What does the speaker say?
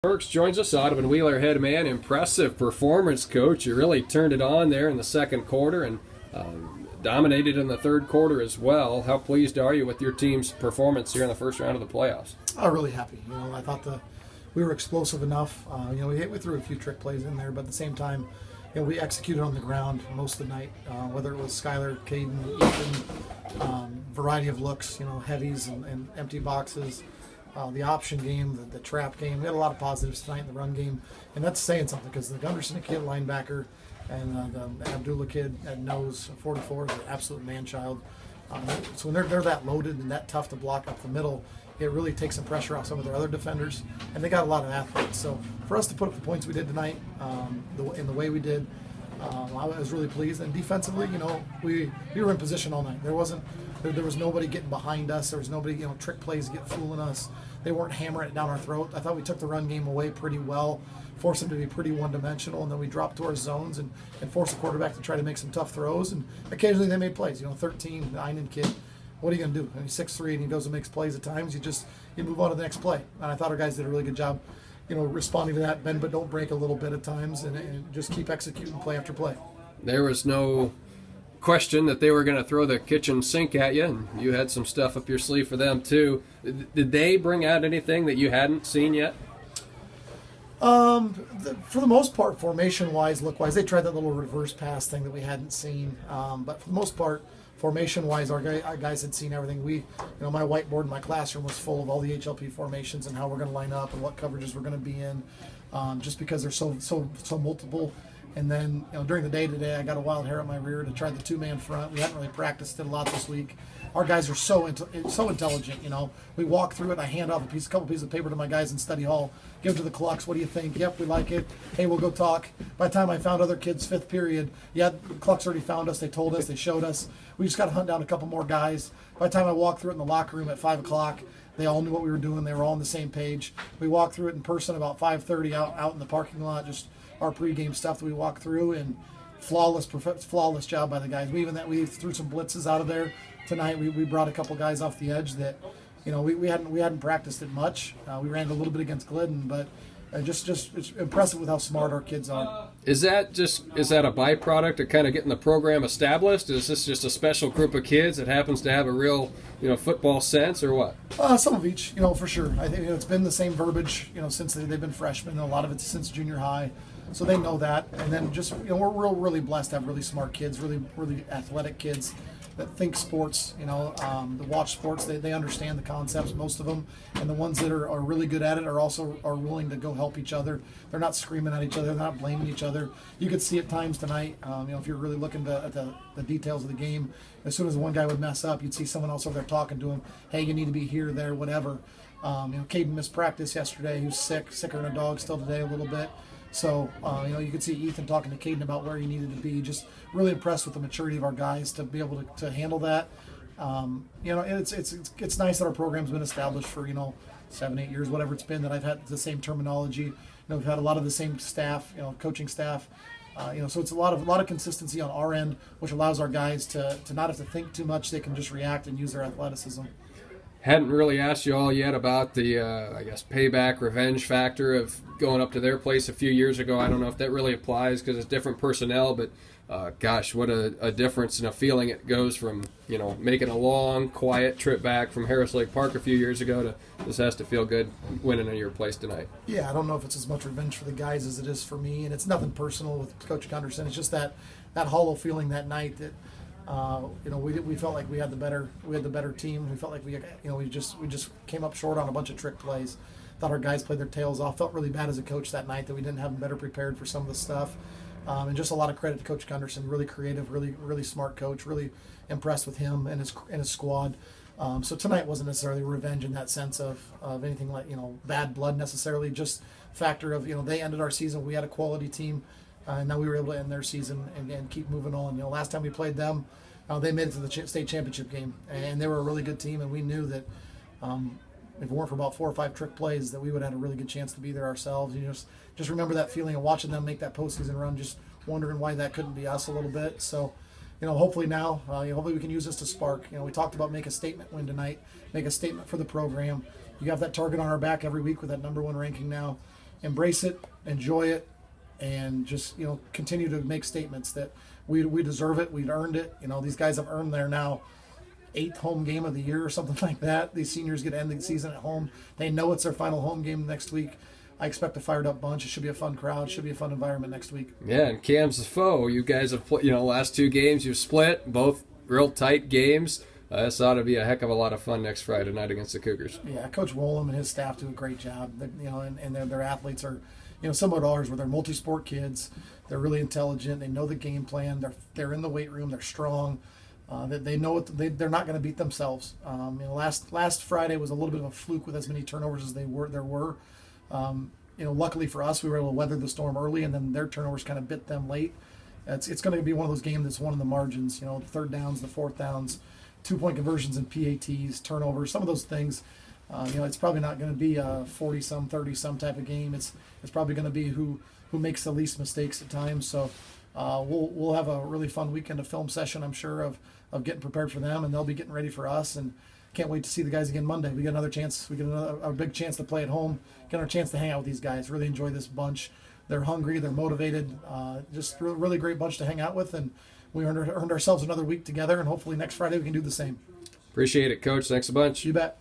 Birks joins us, Audubon Wheeler head man. Impressive performance, Coach. You really turned it on there in the second quarter and dominated in the third quarter as well. How pleased are you with your team's performance here in the first round of the playoffs? I'm really happy. I thought we were explosive enough. We threw a few trick plays in there, but at the same time, we executed on the ground most of the night. Whether it was Skylar, Caden, Ethan, variety of looks, heavies and empty boxes. The option game, the trap game. We had a lot of positives tonight in the run game, and that's saying something because the Gunderson kid linebacker and the Abdullah kid at nose 44 is an absolute man-child. So when they're that loaded and that tough to block up the middle, it really takes some pressure off some of their other defenders, and they got a lot of athletes. So for us to put up the points we did tonight, in the way we did, I was really pleased. And defensively, we were in position all night. There was nobody getting behind us. There was nobody, trick plays get fooling us. They weren't hammering it down our throat. I thought we took the run game away pretty well, forced them to be pretty one-dimensional, and then we dropped to our zones and forced the quarterback to try to make some tough throws. And occasionally they made plays. 13, Einen kid, what are you going to do? And he's 6'3", and he goes and makes plays at times. You move on to the next play. And I thought our guys did a really good job, responding to that, bend but don't break a little bit at times, and just keep executing play after play. There was no question that they were going to throw the kitchen sink at you, and you had some stuff up your sleeve for them too. Did they bring out anything that you hadn't seen yet? For the most part, formation-wise, look-wise, they tried that little reverse pass thing that we hadn't seen. But for the most part, formation-wise, our guys had seen everything. My whiteboard in my classroom was full of all the HLP formations and how we're going to line up and what coverages we're going to be in, just because they're so multiple. And then, during the day today, I got a wild hair at my rear to try the two-man front. We hadn't really practiced it a lot this week. Our guys are so intelligent. We walk through it. I hand off a couple pieces of paper to my guys in study hall. Give it to the Clucks. What do you think? Yep, we like it. Hey, we'll go talk. By the time I found other kids, fifth period, the Clucks already found us. They told us. They showed us. We just got to hunt down a couple more guys. By the time I walked through it in the locker room at 5 o'clock, they all knew what we were doing. They were all on the same page. We walked through it in person about 5:30 out in the parking lot, just our pregame stuff that we walked through, and flawless job by the guys. We threw some blitzes out of there tonight. We brought a couple guys off the edge that, we hadn't practiced it much. We ran a little bit against Glidden, but just it's impressive with how smart our kids are. Is that a byproduct of kind of getting the program established? Is this just a special group of kids that happens to have a real football sense, or what? Some of each, for sure. I think it's been the same verbiage, since they've been freshmen. A lot of it's since junior high. So they know that, and then just we're really blessed to have really smart kids, really athletic kids that think sports. That watch sports. They understand the concepts, most of them, and the ones that are really good at it are willing to go help each other. They're not screaming at each other. They're not blaming each other. You could see at times tonight. If you're really looking at the details of the game, as soon as one guy would mess up, you'd see someone else over there talking to him. Hey, you need to be here, there, whatever. Caden missed practice yesterday. He was sicker than a dog still today a little bit. So, you could see Ethan talking to Caden about where he needed to be. Just really impressed with the maturity of our guys to be able to handle that. It's nice that our program's been established for 7-8 years, whatever it's been. That I've had the same terminology. We've had a lot of the same staff, coaching staff. So it's a lot of consistency on our end, which allows our guys to not have to think too much. They can just react and use their athleticism. Hadn't really asked you all yet about the, payback, revenge factor of going up to their place a few years ago. I don't know if that really applies because it's different personnel, but gosh, what a difference and a feeling it goes from, making a long, quiet trip back from Harris Lake Park a few years ago to this has to feel good winning at your place tonight. Yeah, I don't know if it's as much revenge for the guys as it is for me, and it's nothing personal with Coach Gunderson. It's just that hollow feeling that night that, we felt like we had the better team. We felt like we just came up short on a bunch of trick plays. Thought our guys played their tails off. Felt really bad as a coach that night that we didn't have them better prepared for some of the stuff. And just a lot of credit to Coach Gunderson. Really creative, really smart coach. Really impressed with him and his squad. So tonight wasn't necessarily revenge in that sense of anything like bad blood necessarily. Just factor of they ended our season. We had a quality team. And now we were able to end their season and keep moving on. Last time we played them, they made it to the state championship game, and they were a really good team. And we knew that if it weren't for about 4 or 5 trick plays, that we would have had a really good chance to be there ourselves. Just remember that feeling of watching them make that postseason run, just wondering why that couldn't be us a little bit. So, hopefully now, hopefully we can use this to spark. We talked about make a statement win tonight, make a statement for the program. You have that target on our back every week with that number 1 ranking now. embrace it, enjoy it, and just continue to make statements that we deserve it, we've earned it. These guys have earned their now 8th home game of the year or something like that. These seniors get to end the season at home. They know it's their final home game next week. I expect a fired up bunch. It should be a fun crowd. It should be a fun environment next week. Yeah, and Cam's the foe. You guys have played, last 2 games you've split, both real tight games. This ought to be a heck of a lot of fun next Friday night against the Cougars. Yeah, Coach Wollum and his staff do a great job. And their athletes are, similar to ours, where they're multi-sport kids. They're really intelligent. They know the game plan. They're in the weight room. They're strong. They know they're not going to beat themselves. Last Friday was a little bit of a fluke with as many turnovers as there were. Luckily for us, we were able to weather the storm early, and then their turnovers kind of bit them late. It's going to be one of those games that's won in the margins. The 3rd downs, the 4th downs, 2-point conversions and PATs, turnovers, some of those things. It's probably not going to be a 40-some, 30-some type of game. It's probably going to be who makes the least mistakes at times. So we'll have a really fun weekend of film session, I'm sure, of getting prepared for them, and they'll be getting ready for us. And can't wait to see the guys again Monday. We get another chance. We get a big chance to play at home. Get our chance to hang out with these guys. Really enjoy this bunch. They're hungry. They're motivated. Just really great bunch to hang out with. And we earned ourselves another week together. And hopefully next Friday we can do the same. Appreciate it, Coach. Thanks a bunch. You bet.